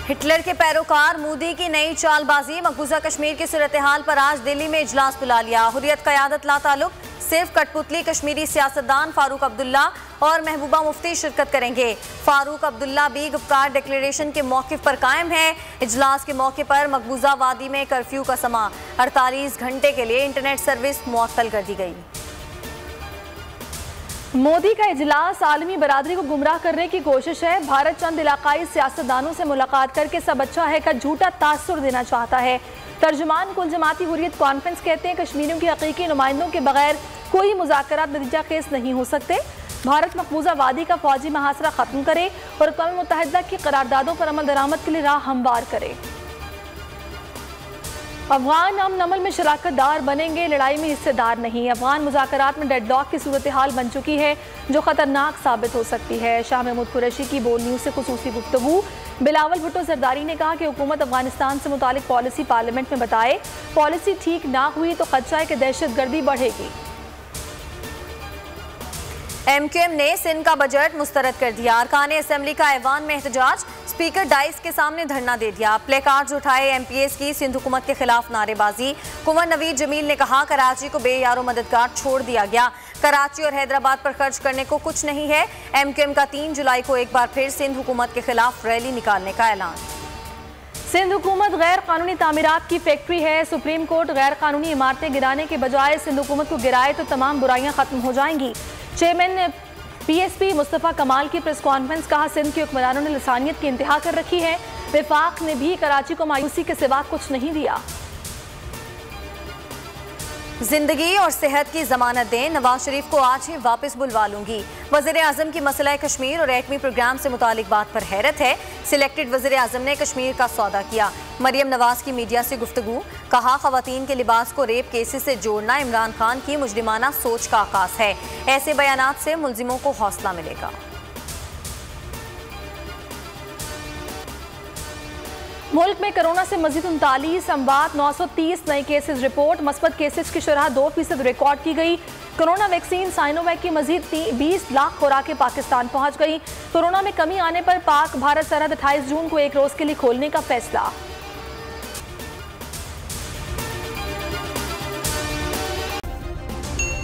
Hitler के पैरोकार मोदी की नई चालबाजी। मकबूजा कश्मीर की सूरत हाल पर आज दिल्ली में इजलास बुला लिया। हुर्रियत क़यादत ला ताल्लुक, सिर्फ कठपुतली कश्मीरी सियासतदान फारूक अब्दुल्ला और महबूबा मुफ्ती शिरकत करेंगे। फारूक अब्दुल्ला भी गुफ्तार डिक्लेरेशन के मौक़िफ़ पर कायम है। इजलास के मौके पर मकबूजा वादी में कर्फ्यू का समा 48 घंटे के लिए इंटरनेट सर्विस मुअत्तल कर दी गई। मोदी का इजलास आलमी बरादरी को गुमराह करने की कोशिश है। भारत चंद इलाकाई सियासतदानों से मुलाकात करके सब अच्छा है का झूठा तासुर देना चाहता है। तर्जुमान कुल जमाती हुर्रियत कॉन्फ्रेंस कहते हैं कश्मीरियों के हकीकी नुमाइंदों के बगैर कोई मुज़ाकरात नतीजा खेज नहीं हो सकते। भारत मकबूजा वादी का फौजी महासरा खत्म करे और अक़वाम मुत्तहिदा की करारदादों पर अमल दरामद के लिए राह हमवार करे। अफगान अमन अमल में शराकतदार बनेंगे, लड़ाई में हिस्सेदार नहीं। अफगान मुज़ाकरात में डेडलॉक की सूरत हाल बन चुकी है जो ख़तरनाक साबित हो सकती है। शाह महमूद कुरैशी की बोल न्यूज़ से खुसूसी गुफ्तगू। बिलावल भुट्टो जरदारी ने कहा कि हुकूमत अफगानिस्तान से मुतालिक पॉलिसी पार्लियामेंट में बताए, पॉलिसी ठीक ना हुई तो खदशा है कि दहशतगर्दी बढ़ेगी। MQM ने सिंध का बजट मुस्तरद कर दिया। अरकान असेंबली का ऐवान में एहतजाज, स्पीकर डाइस के सामने धरना दे दिया। प्ले कार्ड्स उठाए MPs की सिंध हुकूमत के खिलाफ नारेबाजी। कुंवर नवीद जमील ने कहा कराची को बेयारो मददगार छोड़ दिया गया। कराची और हैदराबाद पर खर्च करने को कुछ नहीं है। MQM का 3 जुलाई को एक बार फिर सिंध हुकूमत के खिलाफ रैली निकालने का ऐलान। सिंध हुकूमत गैर कानूनी तामीरात की फैक्ट्री है। सुप्रीम कोर्ट गैर कानूनी इमारतें गिराने के बजाय सिंध हुकूमत को गिराए तो तमाम बुराइयां खत्म हो जाएंगी। चेयरमैन PSP मुस्तफ़ा कमाल की प्रेस कॉन्फ्रेंस, कहा सिंध के हुक्मरानों ने लसानियत की इंतहा कर रखी है। विफाक ने भी कराची को मायूसी के सिवा कुछ नहीं दिया। जिंदगी और सेहत की जमानत दें, नवाज शरीफ को आज ही वापस बुलवा लूंगी। वज़ीर आज़म की मसला कश्मीर और एटमी प्रोग्राम से मुतालिक बात पर हैरत है। सिलेक्टेड वज़ीर आज़म ने कश्मीर का सौदा किया। मरियम नवाज की मीडिया से गुफ्तगू, कहा ख़वातीन के लिबास को रेप केसेस से जोड़ना इमरान खान की मुजरिमाना सोच का आगाज़ है। ऐसे बयानात से मुलजिमों को हौसला मिलेगा। मुल्क में कोरोना से मजीद 39 अमवात, 930 नए केसेस रिपोर्ट। मस्बत केसेस की शरह 2% रिकॉर्ड की गई। कोरोना वैक्सीन साइनोवैक की मजीद 20 लाख खुराकें पाकिस्तान पहुंच गई। कोरोना में कमी आने पर पाक भारत सरहद 28 जून को एक रोज के लिए खोलने का फैसला।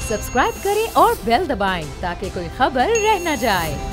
सब्सक्राइब करें और बेल दबाएं ताकि कोई खबर रह न जाए।